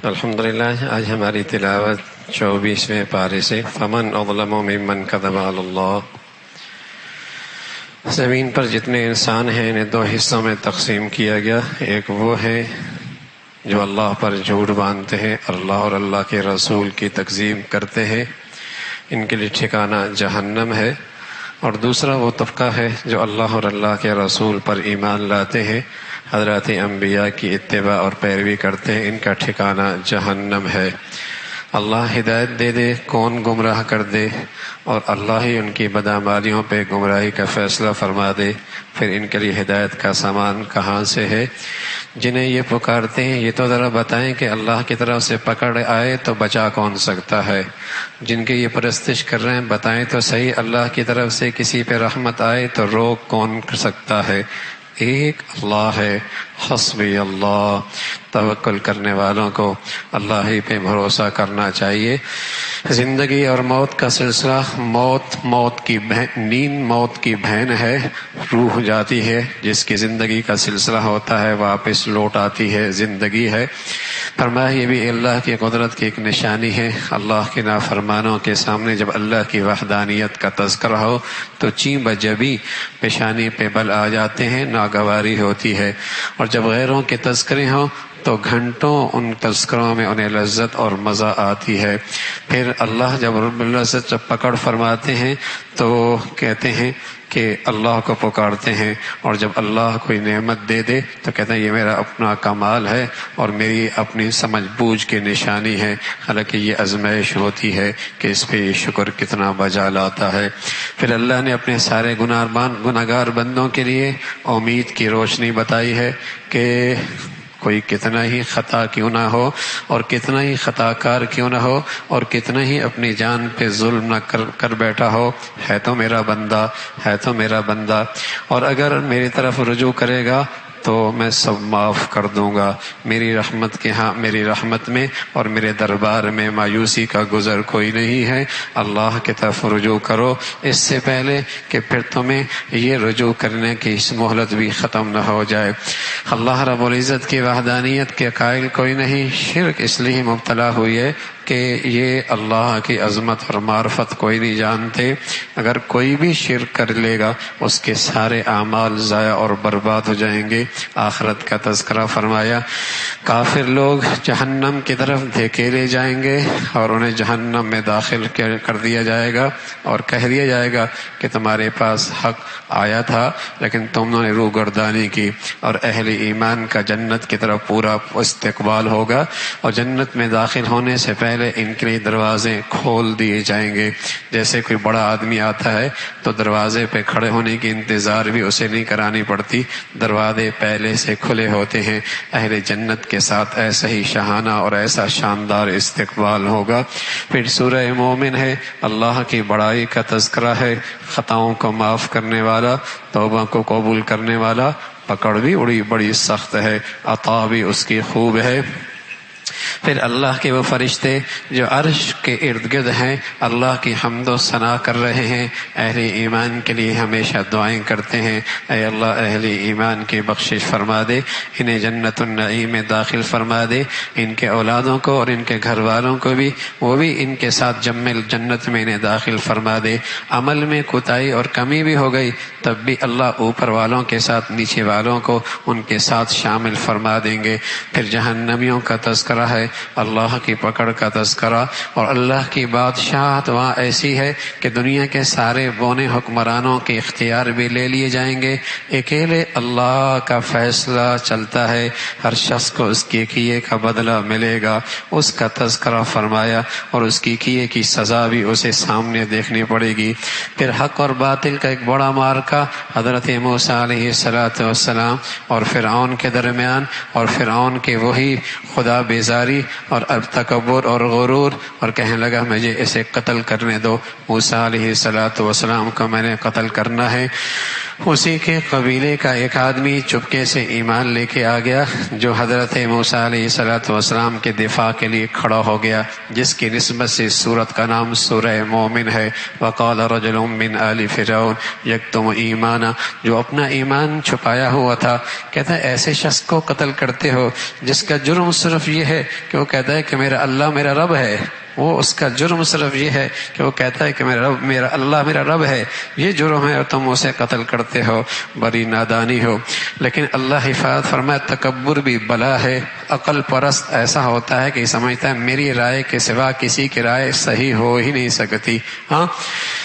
الحمدللہ آج ہماری تلاوت 24ویں پارے سے فمن اظلم ممن کذب علی اللہ۔ زمین پر جتنے انسان ہیں انہیں دو حصوں میں تقسیم کیا گیا۔ ایک وہ ہے جو اللہ پر جھوٹ باندھتے ہیں، اللہ اور اللہ کے رسول کی تکذیب کرتے ہیں، ان کے لیے ٹھکانہ جہنم ہے۔ اور دوسرا وہ طبقہ ہے جو اللہ اور اللہ کے رسول پر ایمان لاتے ہیں، حضرات انبیاء کی اتباع اور پیروی کرتے ہیں، ان کا ٹھکانہ جہنم ہے۔ اللہ ہدایت دے دے، کون گمراہ کر دے، اور اللہ ہی ان کی بدعمالیوں پہ گمراہی کا فیصلہ فرما دے، پھر ان کے لیے ہدایت کا سامان کہاں سے ہے؟ جنہیں یہ پکارتے ہیں یہ تو ذرا بتائیں کہ اللہ کی طرف سے پکڑ آئے تو بچا کون سکتا ہے؟ جن کی یہ پرستش کر رہے ہیں بتائیں تو صحیح، اللہ کی طرف سے کسی پہ رحمت آئے تو روک کون کر سکتا ہے؟ ایک اللہ ہے، حسبی اللہ۔ توکل کرنے والوں کو اللہ ہی پہ بھروسہ کرنا چاہیے۔ زندگی اور موت کا سلسلہ، نیند موت کی بہن ہے، روح جاتی ہے، جس کی زندگی کا سلسلہ ہوتا ہے واپس لوٹ آتی ہے، زندگی ہے۔ فرمایا یہ بھی اللہ کی قدرت کی ایک نشانی ہے۔ اللہ کے نافرمانوں کے سامنے جب اللہ کی وحدانیت کا تذکرہ ہو تو چیں بجبی پیشانی پہ بل آ جاتے ہیں، ناگواری ہوتی ہے، اور جب غیروں کے تذکرے ہوں تو گھنٹوں ان تذکروں میں انہیں لذت اور مزہ آتی ہے۔ پھر اللہ جب رب العزت جب پکڑ فرماتے ہیں تو کہتے ہیں کہ اللہ کو پکارتے ہیں، اور جب اللہ کوئی نعمت دے دے تو کہتے ہیں یہ میرا اپنا کمال ہے اور میری اپنی سمجھ بوجھ کی نشانی ہے، حالانکہ یہ آزمائش ہوتی ہے کہ اس پہ یہ شکر کتنا بجا لاتا ہے۔ پھر اللہ نے اپنے سارے گناہگار بندوں کے لیے امید کی روشنی بتائی ہے کہ کوئی کتنا ہی خطا کیوں نہ ہو، اور کتنا ہی خطا کار کیوں نہ ہو، اور کتنا ہی اپنی جان پہ ظلم نہ کر بیٹھا ہو، ہے تو میرا بندہ، ہے تو میرا بندہ، اور اگر میری طرف رجوع کرے گا تو میں سب معاف کر دوں گا۔ میری رحمت کے ہاں، میری رحمت میں اور میرے دربار میں مایوسی کا گزر کوئی نہیں ہے۔ اللہ کی طرف رجوع کرو اس سے پہلے کہ پھر تمہیں یہ رجوع کرنے کی اس مہلت بھی ختم نہ ہو جائے۔ اللہ رب العزت کی وحدانیت کے قائل کوئی نہیں، شرک اس لیے مبتلا ہوئی ہے کہ یہ اللہ کی عظمت اور معرفت کوئی نہیں جانتے۔ اگر کوئی بھی شرک کر لے گا اس کے سارے اعمال ضائع اور برباد ہو جائیں گے۔ آخرت کا تذکرہ فرمایا، کافر لوگ جہنم کی طرف دھکیلے جائیں گے اور انہیں جہنم میں داخل کر دیا جائے گا، اور کہہ دیا جائے گا کہ تمہارے پاس حق آیا تھا لیکن تم نے روگردانی کی، اور اہل ایمان کا جنت کی طرف پورا استقبال ہوگا، اور جنت میں داخل ہونے سے پہلے ان کے لیے دروازے کھول دیے جائیں گے۔ جیسے کوئی بڑا آدمی آتا ہے تو دروازے پہ کھڑے ہونے کی انتظار بھی اسے نہیں کرانی پڑتی، دروازے پہلے سے کھلے ہوتے ہیں۔ اہل جنت کے ساتھ ایسا ہی شاہانہ اور ایسا شاندار استقبال ہوگا۔ پھر سورہ مومن ہے، اللہ کی بڑائی کا تذکرہ ہے، خطاؤں کو معاف کرنے والا، توبہ کو قبول کرنے والا، پکڑ بھی بڑی سخت ہے، عطا بھی اس کی خوب ہے۔ پھر اللہ کے وہ فرشتے جو عرش کے ارد گرد ہیں اللہ کی حمد و ثنا کر رہے ہیں، اہل ایمان کے لیے ہمیشہ دعائیں کرتے ہیں، اے اللہ اہل ایمان کی بخشش فرما دے، انہیں جنت النعیم میں داخل فرما دے، ان کے اولادوں کو اور ان کے گھر والوں کو بھی، وہ بھی ان کے ساتھ جمع جنت میں انہیں داخل فرما دے۔ عمل میں کوتاہی اور کمی بھی ہو گئی تب بھی اللہ اوپر والوں کے ساتھ نیچے والوں کو ان کے ساتھ شامل فرما دیں گے۔ پھر جہنمیوں کا تذکرہ ہے، اللہ کی پکڑ کا تذکرہ، اور اللہ کی بادشاہت وہاں ایسی ہے کہ دنیا کے سارے بونے حکمرانوں کے اختیار بھی لے لیے جائیں گے، اکیلے اللہ کا فیصلہ چلتا ہے، ہر شخص کو اس کے کیے کا بدلہ ملے گا، اس کا تذکرہ فرمایا، اور اس کی کیے کی سزا بھی اسے سامنے دیکھنی پڑے گی۔ پھر حق اور باطل کا ایک بڑا معرکہ حضرت موسیٰ علیہ السلام اور فرعون کے درمیان، اور فرعون کے وہی خدا بیزاری اور اب تکبر اور غرور، اور کہنے لگا مجھے اسے قتل کرنے دو، موسیٰ علیہ السلام کو میں نے قتل کرنا ہے۔ اسی کے قبیلے کا ایک آدمی چپکے سے ایمان لے کے آ گیا، جو حضرت موسیٰ علیہ السلام کے دفاع کے لیے کھڑا ہو گیا، جس کی نسبت سے سورت کا نام سورہ مومن ہے۔ وقال رجل من آل فرعون یکتم ایمانا، جو اپنا ایمان چھپایا ہوا تھا، کہتا ہے ایسے شخص کو قتل کرتے ہو جس کا جرم صرف یہ ہے کہ وہ کہتا ہے کہ میرا اللہ میرا رب ہے، وہ اس کا جرم صرف یہ ہے کہ وہ کہتا ہے کہ میرا اللہ میرا رب ہے، یہ جرم ہے اور تم اسے قتل کرتے ہو، بڑی نادانی ہو۔ لیکن اللہ حفاظت فرمائے تکبر بھی بلا ہے، عقل پرست ایسا ہوتا ہے کہ سمجھتا ہے میری رائے کے سوا کسی کی رائے صحیح ہو ہی نہیں سکتی۔ ہاں،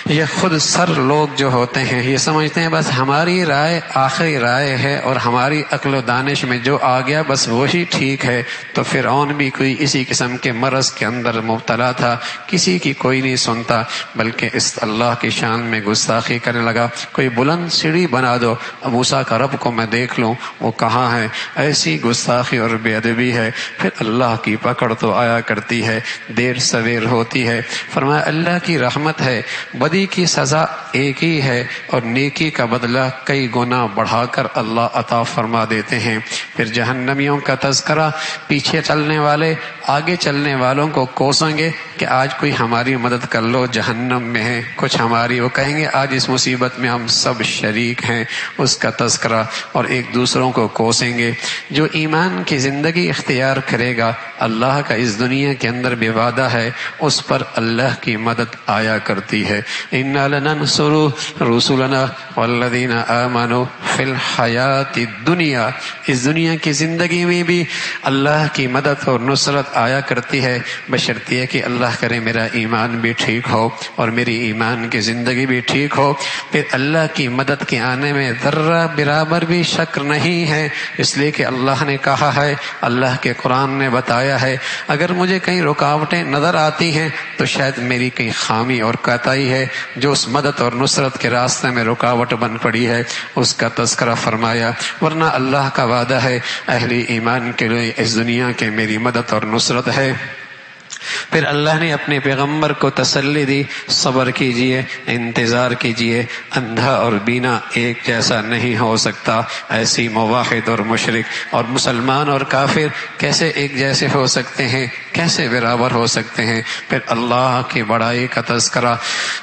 یہ خود سر لوگ جو ہوتے ہیں یہ سمجھتے ہیں بس ہماری رائے آخری رائے ہے اور ہماری عقل و دانش میں جو آ گیا بس وہی ٹھیک ہے۔ تو فرعون بھی کوئی اسی قسم کے مرض کے اندر مبتلا تھا، کسی کی کوئی نہیں سنتا، بلکہ اس اللہ کی شان میں گستاخی کرنے لگا۔ کوئی بلند سیڑھی بنا دو، موسیٰ کا رب کو میں دیکھ لوں وہ کہاں ہے۔ ایسی گستاخی اور بے ادبی ہے، پھر اللہ کی پکڑ تو آیا کرتی ہے، دیر سویر ہوتی ہے۔ فرمایا اللہ کی رحمت ہے، بدی کی سزا ایک ہی ہے اور نیکی کا بدلہ کئی گنا بڑھا کر اللہ عطا فرما دیتے ہیں۔ پھر جہنمیوں کا تذکرہ، پیچھے چلنے والے آگے چلنے والوں کو کوسیں گے کہ آج کوئی ہماری مدد کر لو، جہنم میں ہے کچھ ہماری، وہ کہیں گے آج اس مصیبت میں ہم سب شریک ہیں، اس کا تذکرہ، اور ایک دوسروں کو کوسیں گے۔ جو ایمان کی زندگی اختیار کرے گا، اللہ کا اس دنیا کے اندر بھی وعدہ ہے، اس پر اللہ کی مدد آیا کرتی ہے۔ اِنَّا لَنَنصُرُ رُسُلَنَا وَالَّذِينَ آمَنُوا فِي الْحَيَاةِ الدُّنْيَا، اس دنیا کی زندگی میں بھی اللہ کی مدد اور نصرت آیا کرتی ہے، بشرطیہ کہ اللہ کرے میرا ایمان بھی ٹھیک ہو اور میری ایمان کی زندگی بھی ٹھیک ہو۔ پھر اللہ کی مدد کے آنے میں ذرہ برابر بھی شک نہیں ہے، اس لیے کہ اللہ نے کہا ہے، اللہ کے قرآن نے بتایا ہے، اگر مجھے کہیں رکاوٹیں نظر آتی ہیں تو شاید میری کہیں خامی اور کوتاہی ہے جو اس مدد اور نصرت کے راستے میں رکاوٹ بن پڑی ہے، اس کا تذکرہ فرمایا۔ ورنہ اللہ کا وعدہ ہے اہل ایمان کے لیے اس دنیا کے میری مدد اور نصرت ہے۔ پھر اللہ نے اپنے پیغمبر کو تسلی دی، صبر کیجئے، انتظار کیجئے، اندھا اور بینا ایک جیسا نہیں ہو سکتا۔ ایسی موحد اور مشرک اور مسلمان اور کافر کیسے ایک جیسے ہو سکتے ہیں، کیسے برابر ہو سکتے ہیں؟ پھر اللہ کی بڑائی کا تذکرہ،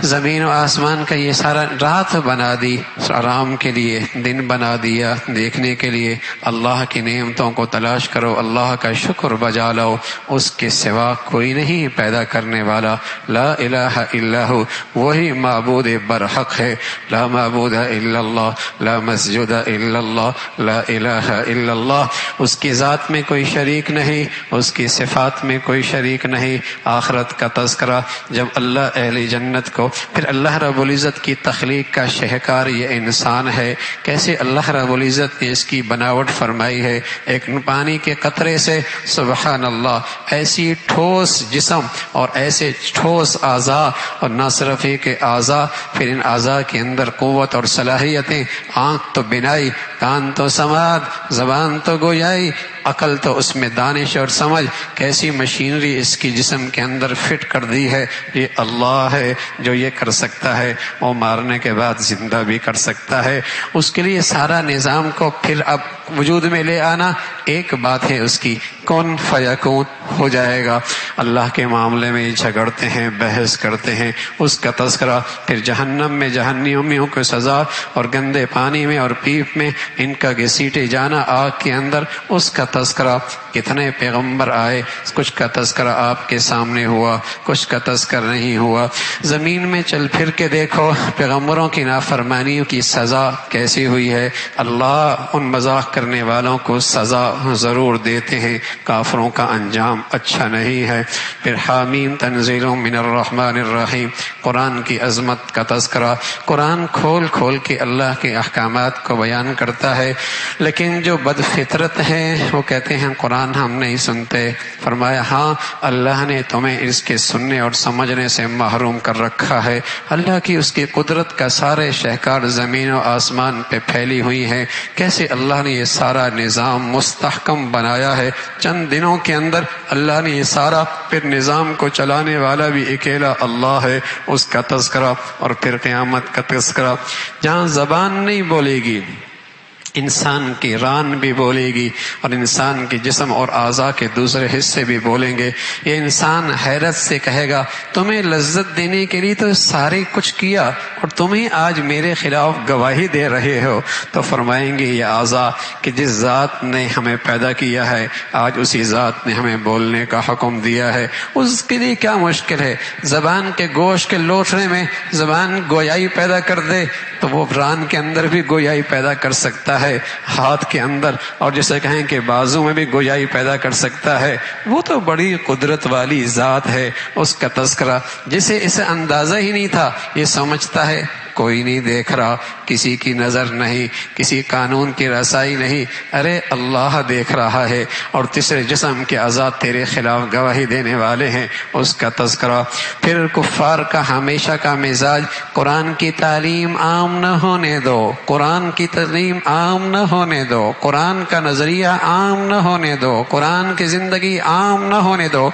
زمین و آسمان کا یہ سارا رات بنا دی آرام کے لیے، دن بنا دیا دیکھنے کے لیے۔ اللہ کی نعمتوں کو تلاش کرو، اللہ کا شکر بجا لو، اس کے سوا کوئی نہیں پیدا کرنے والا، لا الہ الا ہو، وہی معبود برحق ہے، لا معبود الا اللہ، لا مسجد الا اللہ، لا الہ الا اللہ۔ اس کی ذات میں کوئی شریک نہیں، اس کی صفات میں کوئی شریک نہیں۔ آخرت کا تذکرہ، جب اللہ اہل جنت کو، پھر اللہ رب العزت کی تخلیق کا شہکار یہ انسان ہے، کیسے اللہ رب العزت نے اس کی بناوٹ فرمائی ہے، ایک پانی کے قطرے سے، سبحان اللہ، ایسی ٹھوس جسم اور ایسے ٹھوس اعضاء، اور نہ صرف ہی کہ اعضاء، پھر ان اعضاء کے اندر قوت اور صلاحیتیں، آنکھ تو بینائی، کان تو سماعت، زبان تو گویائی، عقل تو اس میں دانش اور سمجھ، کیسی مشینری اس کی جسم کے اندر فٹ کر دی ہے۔ یہ اللہ ہے جو یہ کر سکتا ہے، وہ مارنے کے بعد زندہ بھی کر سکتا ہے۔ اس کے لیے سارا نظام کو پھر اب وجود میں لے آنا ایک بات ہے، اس کی کن فیکون ہو جائے گا۔ اللہ کے معاملے میں جھگڑتے ہیں، بحث کرتے ہیں، اس کا تذکرہ۔ پھر جہنم میں جہنمیوں کو سزا، اور گندے پانی میں اور پیپ میں ان کا گھسیٹے جانا آگ کے اندر، اس کا تذکرہ۔ کتنے پیغمبر آئے، کچھ کا تذکرہ آپ کے سامنے ہوا، کچھ کا تذکرہ نہیں ہوا۔ زمین میں چل پھر کے دیکھو پیغمبروں کی نافرمانیوں کی سزا کیسی ہوئی ہے۔ اللہ ان مذاق کرنے والوں کو سزا ضرور دیتے ہیں، کافروں کا انجام اچھا نہیں ہے۔ پھر حامیم تنزیل من الرحمن الرحیم، قرآن کی عظمت کا تذکرہ۔ قرآن کھول کھول کے اللہ کے احکامات کو بیان کرتا ہے، لیکن جو بد فطرت ہیں وہ کہتے ہیں قرآن قرآن ہم نہیں سنتے؟ فرمایا ہاں، اللہ نے تمہیں اس کے سننے اور سمجھنے سے محروم کر رکھا ہے۔ اللہ کی اس کی قدرت کا سارے شہکار زمین و آسمان پہ پھیلی ہوئی ہیں، کیسے اللہ نے یہ سارا نظام مستحکم بنایا ہے، چند دنوں کے اندر اللہ نے یہ سارا، پھر نظام کو چلانے والا بھی اکیلا اللہ ہے، اس کا تذکرہ، اور پھر قیامت کا تذکرہ۔ جہاں زبان نہیں بولے گی، انسان کی ران بھی بولے گی، اور انسان کے جسم اور اعضاء کے دوسرے حصے بھی بولیں گے۔ یہ انسان حیرت سے کہے گا تمہیں لذت دینے کے لیے تو سارے کچھ کیا، اور تمہیں آج میرے خلاف گواہی دے رہے ہو۔ تو فرمائیں گے یہ اعضاء کہ جس ذات نے ہمیں پیدا کیا ہے، آج اسی ذات نے ہمیں بولنے کا حکم دیا ہے، اس کے لیے کیا مشکل ہے؟ زبان کے گوشت کے لوٹنے میں زبان گویائی پیدا کر دے تو وہ ران کے اندر بھی گویائی پیدا کر سکتا ہے، ہاتھ کے اندر، اور جسے کہیں کہ بازو میں بھی گویائی پیدا کر سکتا ہے۔ وہ تو بڑی قدرت والی ذات ہے، اس کا تذکرہ جسے اسے اندازہ ہی نہیں تھا، یہ سمجھتا ہے کوئی نہیں دیکھ رہا، کسی کی نظر نہیں، کسی قانون کی رسائی نہیں، ارے اللہ دیکھ رہا ہے، اور تیسرے جسم کے اعضاء تیرے خلاف گواہی دینے والے ہیں، اس کا تذکرہ۔ پھر کفار کا ہمیشہ کا مزاج، قرآن کی تعلیم عام نہ ہونے دو، قرآن کی تعلیم عام نہ ہونے دو، قرآن کا نظریہ عام نہ ہونے دو، قرآن کی زندگی عام نہ ہونے دو۔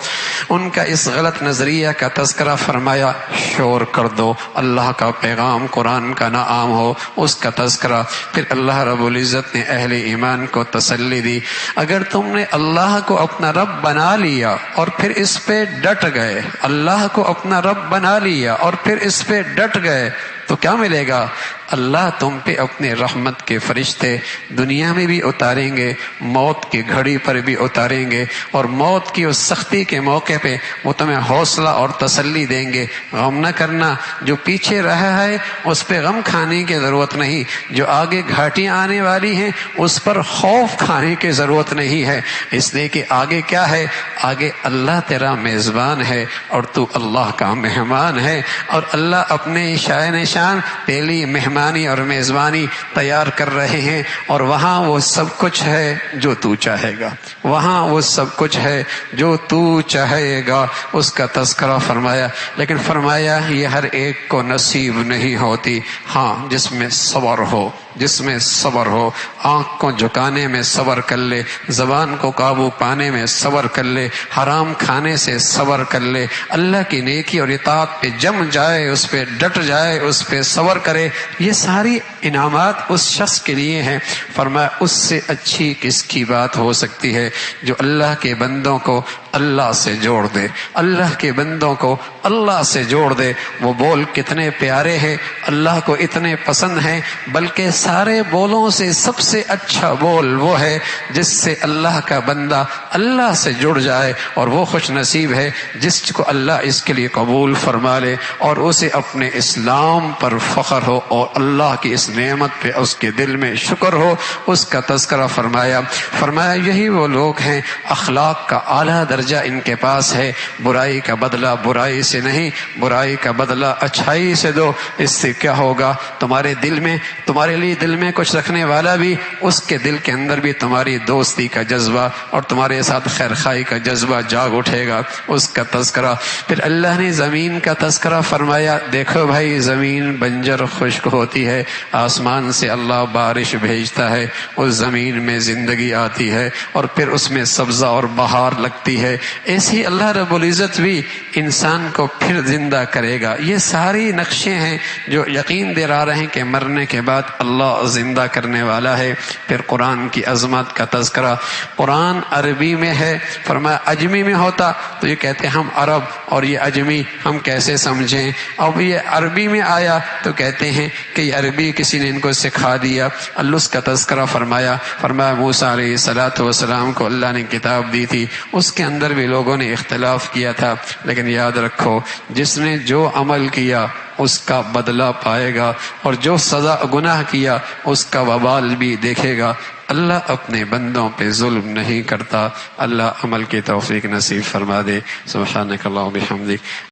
ان کا اس غلط نظریہ کا تذکرہ فرمایا، شور کر دو، اللہ کا پیغام قرآن کا نہ عام ہو، اس کا تذکرہ۔ پھر اللہ رب العزت نے اہل ایمان کو تسلی دی، اگر تم نے اللہ کو اپنا رب بنا لیا اور پھر اس پہ ڈٹ گئے، اللہ کو اپنا رب بنا لیا اور پھر اس پہ ڈٹ گئے تو کیا ملے گا؟ اللہ تم پہ اپنے رحمت کے فرشتے دنیا میں بھی اتاریں گے، موت کی گھڑی پر بھی اتاریں گے، اور موت کی اس سختی کے موقع پہ وہ تمہیں حوصلہ اور تسلی دیں گے۔ غم نہ کرنا، جو پیچھے رہا ہے اس پہ غم کھانے کی ضرورت نہیں، جو آگے گھاٹیاں آنے والی ہیں اس پر خوف کھانے کی ضرورت نہیں ہے، اس لیے کہ آگے کیا ہے؟ آگے اللہ تیرا میزبان ہے اور تو اللہ کا مہمان ہے، اور اللہ اپنے شاہ نشان تیری مہمانی اور میزبانی تیار کر رہے ہیں، اور وہاں وہ سب کچھ ہے جو تو چاہے گا، وہاں وہ سب کچھ ہے جو تو چاہے گا، اس کا تذکرہ فرمایا۔ لیکن فرمایا یہ ہر ایک کو نصیب نہیں ہوتی، ہاں جس میں صبر ہو، جس میں صبر ہو، آنکھ کو جھکانے میں صبر کر لے، زبان کو قابو پانے میں صبر کر لے، حرام کھانے سے صبر کر لے، اللہ کی نیکی اور اطاعت پہ جم جائے، اس پہ ڈٹ جائے، اس پہ صبر کرے، یہ ساری انعامات اس شخص کے لیے ہیں۔ فرمایا اس سے اچھی کس کی بات ہو سکتی ہے جو اللہ کے بندوں کو اللہ سے جوڑ دے، اللہ کے بندوں کو اللہ سے جوڑ دے۔ وہ بول کتنے پیارے ہیں، اللہ کو اتنے پسند ہیں، بلکہ سارے بولوں سے سب سے اچھا بول وہ ہے جس سے اللہ کا بندہ اللہ سے جڑ جائے، اور وہ خوش نصیب ہے جس کو اللہ اس کے لیے قبول فرما لے اور اسے اپنے اسلام پر فخر ہو اور اللہ کی اس نعمت پہ اس کے دل میں شکر ہو، اس کا تذکرہ فرمایا۔ فرمایا یہی وہ لوگ ہیں اخلاق کا اعلیٰ درجہ ان کے پاس ہے، برائی کا بدلہ برائی سے نہیں، برائی کا بدلہ اچھائی سے دو۔ اس سے کیا ہوگا؟ تمہارے دل میں، تمہارے لیے دل میں کچھ رکھنے والا بھی، اس کے دل کے اندر بھی تمہاری دوستی کا جذبہ اور تمہارے ساتھ خیر خواہی کا جذبہ جاگ اٹھے گا، اس کا تذکرہ۔ پھر اللہ نے زمین کا تذکرہ فرمایا، دیکھو بھائی زمین بنجر خشک ہوتی ہے، آسمان سے اللہ بارش بھیجتا ہے، اس زمین میں زندگی آتی ہے اور پھر اس میں سبزہ اور بہار لگتی ہے، ایسے ہی اللہ رب العزت بھی انسان کو پھر زندہ کرے گا۔ یہ ساری نقشے ہیں جو یقین دلا رہے ہیں کہ مرنے کے بعد اللہ زندہ کرنے والا ہے۔ پھر قرآن کی عظمت کا تذکرہ، قرآن عربی میں ہے، فرمایا اجمی میں ہوتا تو یہ کہتے ہیں ہم عرب اور یہ اجمی ہم کیسے سمجھیں، اب یہ عربی میں آیا تو کہتے ہیں کہ یہ عربی کسی نے ان کو سکھا دیا۔ اللہ اس کا تذکرہ فرمایا، فرمایا موسیٰ علیہ السلام کو اللہ نے کتاب دی تھی، اس کے اندر بھی لوگوں نے اختلاف کیا تھا، لیکن یاد رکھو جس نے جو عمل کیا اس کا بدلہ پائے گا، اور جو سزا گناہ کیا اس کا وبال بھی دیکھے گا۔ اللہ اپنے بندوں پہ ظلم نہیں کرتا۔ اللہ عمل کی توفیق نصیب فرما دے۔ سبحانک اللہم و بحمدک۔